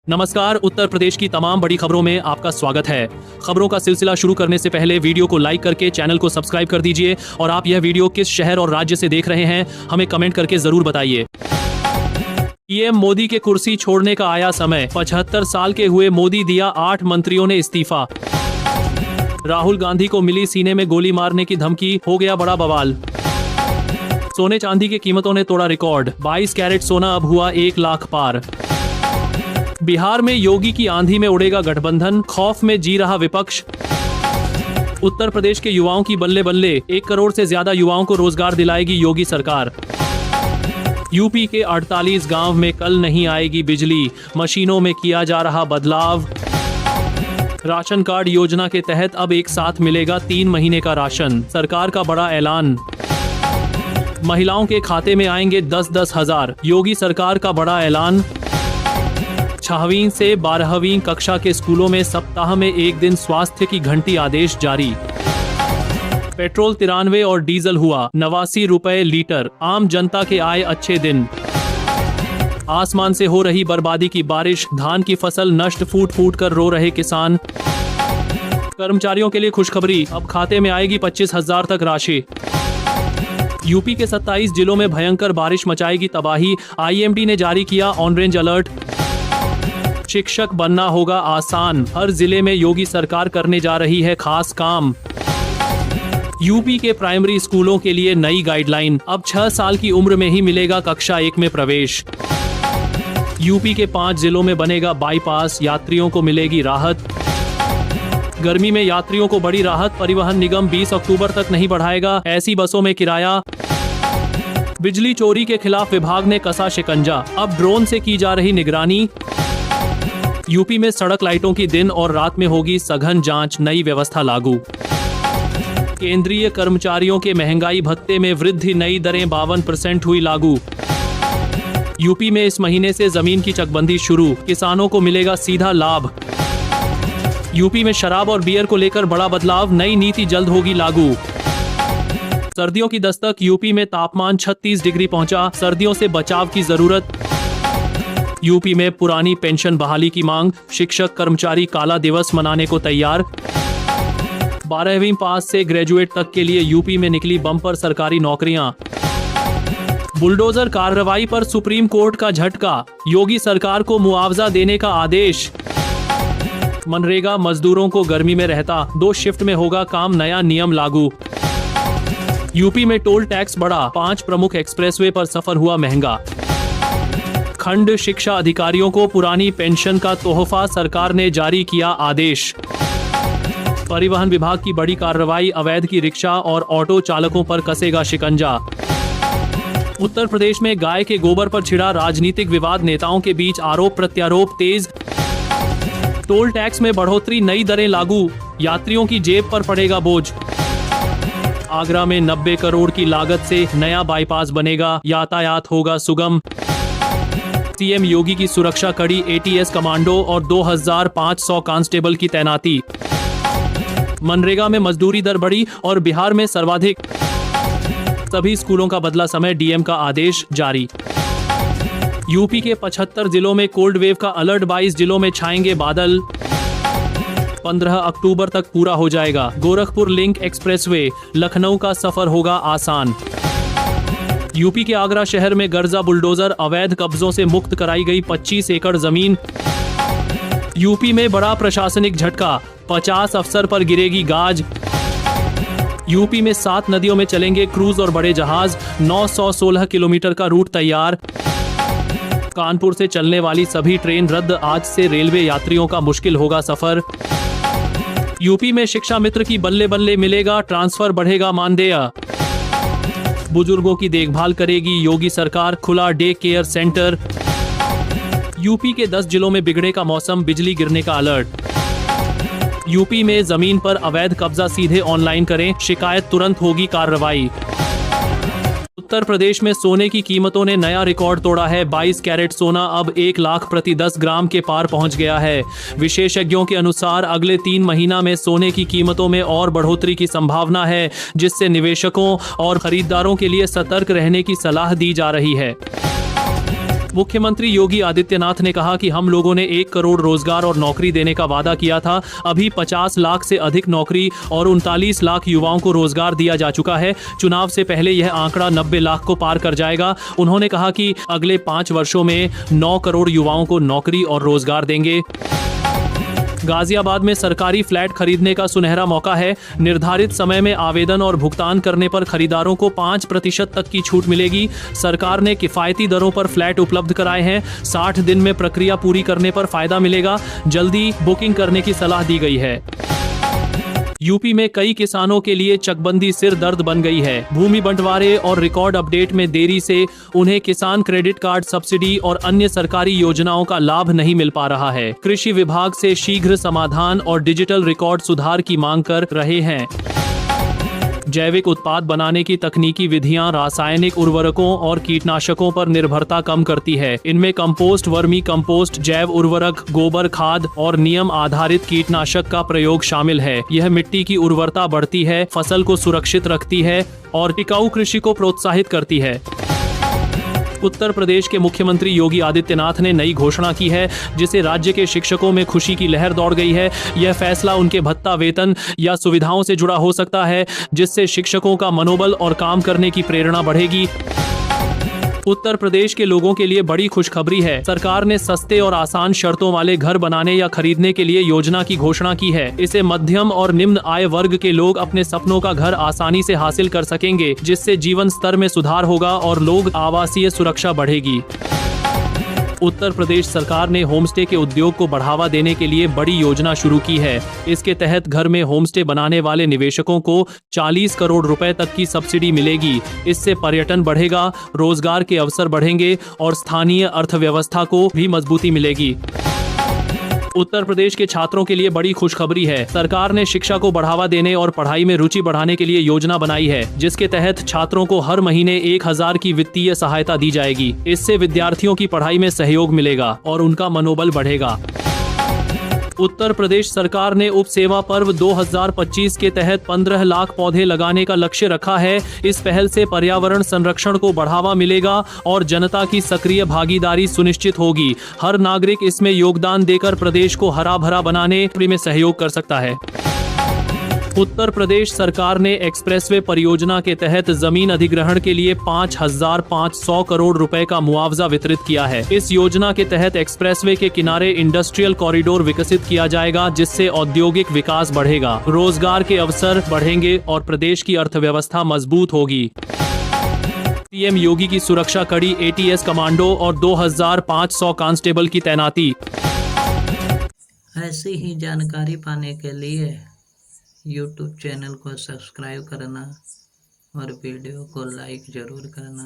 नमस्कार। उत्तर प्रदेश की तमाम बड़ी खबरों में आपका स्वागत है। खबरों का सिलसिला शुरू करने से पहले वीडियो को लाइक करके चैनल को सब्सक्राइब कर दीजिए और आप यह वीडियो किस शहर और राज्य से देख रहे हैं हमें कमेंट करके जरूर बताइए। पीएम मोदी के कुर्सी छोड़ने का आया समय। 75 साल के हुए मोदी, दिया 8 मंत्रियों ने इस्तीफा। राहुल गांधी को मिली सीने में गोली मारने की धमकी, हो गया बड़ा बवाल। सोने चांदी की कीमतों ने तोड़ा रिकॉर्ड। 22 कैरेट सोना अब हुआ 1 लाख पार। बिहार में योगी की आंधी में उड़ेगा गठबंधन, खौफ में जी रहा विपक्ष। उत्तर प्रदेश के युवाओं की बल्ले बल्ले, 1 करोड़ से ज्यादा युवाओं को रोजगार दिलाएगी योगी सरकार। यूपी के 48 गांव में कल नहीं आएगी बिजली, मशीनों में किया जा रहा बदलाव। राशन कार्ड योजना के तहत अब एक साथ मिलेगा 3 महीने का राशन, सरकार का बड़ा ऐलान। महिलाओं के खाते में आएंगे 10-10 हजार, योगी सरकार का बड़ा ऐलान। 6वीं से 12वीं कक्षा के स्कूलों में सप्ताह में 1 दिन स्वास्थ्य की घंटी, आदेश जारी। पेट्रोल 93 और डीजल हुआ 89 रुपए लीटर, आम जनता के आए अच्छे दिन। आसमान से हो रही बर्बादी की बारिश, धान की फसल नष्ट, फूट फूट कर रो रहे किसान। कर्मचारियों के लिए खुशखबरी, अब खाते में आएगी 25,000 तक राशि। यूपी के 27 जिलों में भयंकर बारिश मचाएगी तबाही, आईएमडी ने जारी किया ऑरेंज अलर्ट। शिक्षक बनना होगा आसान, हर जिले में योगी सरकार करने जा रही है खास काम। यूपी के प्राइमरी स्कूलों के लिए नई गाइडलाइन, अब 6 साल की उम्र में ही मिलेगा कक्षा 1 में प्रवेश। यूपी के 5 जिलों में बनेगा बाईपास, यात्रियों को मिलेगी राहत। गर्मी में यात्रियों को बड़ी राहत, परिवहन निगम 20 अक्टूबर तक नहीं बढ़ाएगा ऐसी बसों में किराया। बिजली चोरी के खिलाफ विभाग ने कसा शिकंजा, अब ड्रोन से की जा रही निगरानी। यूपी में सड़क लाइटों की दिन और रात में होगी सघन जांच, नई व्यवस्था लागू। केंद्रीय कर्मचारियों के महंगाई भत्ते में वृद्धि, नई दरें 52% हुई लागू। यूपी में इस महीने से जमीन की चकबंदी शुरू, किसानों को मिलेगा सीधा लाभ। यूपी में शराब और बियर को लेकर बड़ा बदलाव, नई नीति जल्द होगी लागू। सर्दियों की दस्तक, यूपी में तापमान 36 डिग्री पहुंचा, सर्दियों से बचाव की जरूरत। यूपी में पुरानी पेंशन बहाली की मांग, शिक्षक कर्मचारी काला दिवस मनाने को तैयार। 12वीं पास से ग्रेजुएट तक के लिए यूपी में निकली बम्पर सरकारी नौकरियां। बुलडोजर कार्रवाई पर सुप्रीम कोर्ट का झटका, योगी सरकार को मुआवजा देने का आदेश। मनरेगा मजदूरों को गर्मी में रहता 2 शिफ्ट में होगा काम, नया नियम लागू। यूपी में टोल टैक्स बढ़ा, 5 प्रमुख एक्सप्रेसवे पर सफर हुआ महंगा। खंड शिक्षा अधिकारियों को पुरानी पेंशन का तोहफा, सरकार ने जारी किया आदेश। परिवहन विभाग की बड़ी कार्रवाई, अवैध की रिक्शा और ऑटो चालकों पर कसेगा शिकंजा। उत्तर प्रदेश में गाय के गोबर पर छिड़ा राजनीतिक विवाद, नेताओं के बीच आरोप प्रत्यारोप तेज। टोल टैक्स में बढ़ोतरी, नई दरें लागू, यात्रियों की जेब पर पड़ेगा बोझ। आगरा में 90 करोड़ की लागत से नया बाईपास बनेगा, यातायात होगा सुगम। सीएम योगी की सुरक्षा कड़ी, एटीएस कमांडो और 2500 कांस्टेबल की तैनाती। मनरेगा में मजदूरी दर बढ़ी और बिहार में सर्वाधिक। सभी स्कूलों का बदला समय, डीएम का आदेश जारी। यूपी के 75 जिलों में कोल्ड वेव का अलर्ट, 22 जिलों में छाएंगे बादल। 15 अक्टूबर तक पूरा हो जाएगा गोरखपुर लिंक एक्सप्रेसवे, लखनऊ का सफर होगा आसान। यूपी के आगरा शहर में गर्जा बुलडोजर, अवैध कब्जों से मुक्त कराई गई 25 एकड़ जमीन। यूपी में बड़ा प्रशासनिक झटका, 50 अफसर पर गिरेगी गाज। यूपी में 7 नदियों में चलेंगे क्रूज और बड़े जहाज, 916 किलोमीटर का रूट तैयार। कानपुर से चलने वाली सभी ट्रेन रद्द, आज से रेलवे यात्रियों का मुश्किल होगा सफर। यूपी में शिक्षा मित्र की बल्ले बल्ले मिलेगा ट्रांसफर, बढ़ेगा मानदेय। बुजुर्गों की देखभाल करेगी योगी सरकार, खुला डे केयर सेंटर। यूपी के 10 जिलों में बिगड़ेगा मौसम, बिजली गिरने का अलर्ट। यूपी में जमीन पर अवैध कब्जा सीधे ऑनलाइन करें, शिकायत तुरंत होगी कार्रवाई। उत्तर प्रदेश में सोने की कीमतों ने नया रिकॉर्ड तोड़ा है। 22 कैरेट सोना अब 1 लाख प्रति 10 ग्राम के पार पहुंच गया है। विशेषज्ञों के अनुसार अगले 3 महीना में सोने की कीमतों में और बढ़ोतरी की संभावना है, जिससे निवेशकों और खरीदारों के लिए सतर्क रहने की सलाह दी जा रही है। मुख्यमंत्री योगी आदित्यनाथ ने कहा कि हम लोगों ने 1 करोड़ रोजगार और नौकरी देने का वादा किया था। अभी 50 लाख से अधिक नौकरी और 39 लाख युवाओं को रोजगार दिया जा चुका है। चुनाव से पहले यह आंकड़ा 90 लाख को पार कर जाएगा। उन्होंने कहा कि अगले 5 वर्षों में 9 करोड़ युवाओं को नौकरी और रोजगार देंगे। गाजियाबाद में सरकारी फ्लैट खरीदने का सुनहरा मौका है। निर्धारित समय में आवेदन और भुगतान करने पर खरीदारों को 5% तक की छूट मिलेगी। सरकार ने किफायती दरों पर फ्लैट उपलब्ध कराए हैं। 60 दिन में प्रक्रिया पूरी करने पर फायदा मिलेगा। जल्दी बुकिंग करने की सलाह दी गई है। यूपी में कई किसानों के लिए चकबंदी सिर दर्द बन गई है। भूमि बंटवारे और रिकॉर्ड अपडेट में देरी से उन्हें किसान क्रेडिट कार्ड, सब्सिडी और अन्य सरकारी योजनाओं का लाभ नहीं मिल पा रहा है। कृषि विभाग से शीघ्र समाधान और डिजिटल रिकॉर्ड सुधार की मांग कर रहे हैं। जैविक उत्पाद बनाने की तकनीकी विधियां रासायनिक उर्वरकों और कीटनाशकों पर निर्भरता कम करती है। इनमें कंपोस्ट, वर्मी कंपोस्ट, जैव उर्वरक, गोबर खाद और नियम आधारित कीटनाशक का प्रयोग शामिल है। यह मिट्टी की उर्वरता बढ़ती है, फसल को सुरक्षित रखती है और टिकाऊ कृषि को प्रोत्साहित करती है। उत्तर प्रदेश के मुख्यमंत्री योगी आदित्यनाथ ने नई घोषणा की है, जिसे राज्य के शिक्षकों में खुशी की लहर दौड़ गई है। यह फैसला उनके भत्ता, वेतन या सुविधाओं से जुड़ा हो सकता है, जिससे शिक्षकों का मनोबल और काम करने की प्रेरणा बढ़ेगी। उत्तर प्रदेश के लोगों के लिए बड़ी खुशखबरी है। सरकार ने सस्ते और आसान शर्तों वाले घर बनाने या खरीदने के लिए योजना की घोषणा की है। इसे मध्यम और निम्न आय वर्ग के लोग अपने सपनों का घर आसानी से हासिल कर सकेंगे, जिससे जीवन स्तर में सुधार होगा और लोग आवासीय सुरक्षा बढ़ेगी। उत्तर प्रदेश सरकार ने होमस्टे के उद्योग को बढ़ावा देने के लिए बड़ी योजना शुरू की है। इसके तहत घर में होमस्टे बनाने वाले निवेशकों को 40 करोड़ रुपए तक की सब्सिडी मिलेगी। इससे पर्यटन बढ़ेगा, रोजगार के अवसर बढ़ेंगे और स्थानीय अर्थव्यवस्था को भी मजबूती मिलेगी। उत्तर प्रदेश के छात्रों के लिए बड़ी खुशखबरी है। सरकार ने शिक्षा को बढ़ावा देने और पढ़ाई में रुचि बढ़ाने के लिए योजना बनाई है, जिसके तहत छात्रों को हर महीने 1000 की वित्तीय सहायता दी जाएगी। इससे विद्यार्थियों की पढ़ाई में सहयोग मिलेगा और उनका मनोबल बढ़ेगा। उत्तर प्रदेश सरकार ने उप सेवा पर्व 2025 के तहत 15 लाख पौधे लगाने का लक्ष्य रखा है। इस पहल से पर्यावरण संरक्षण को बढ़ावा मिलेगा और जनता की सक्रिय भागीदारी सुनिश्चित होगी। हर नागरिक इसमें योगदान देकर प्रदेश को हरा भरा बनाने में सहयोग कर सकता है। उत्तर प्रदेश सरकार ने एक्सप्रेसवे परियोजना के तहत जमीन अधिग्रहण के लिए 5,500 करोड़ रुपए का मुआवजा वितरित किया है। इस योजना के तहत एक्सप्रेसवे के किनारे इंडस्ट्रियल कॉरिडोर विकसित किया जाएगा, जिससे औद्योगिक विकास बढ़ेगा, रोजगार के अवसर बढ़ेंगे और प्रदेश की अर्थव्यवस्था मजबूत होगी। पीएम योगी की सुरक्षा कड़ी, ATS कमांडो और 2500 कांस्टेबल की तैनाती। ऐसी ही जानकारी पाने के लिए YouTube चैनल को सब्सक्राइब करना और वीडियो को लाइक ज़रूर करना।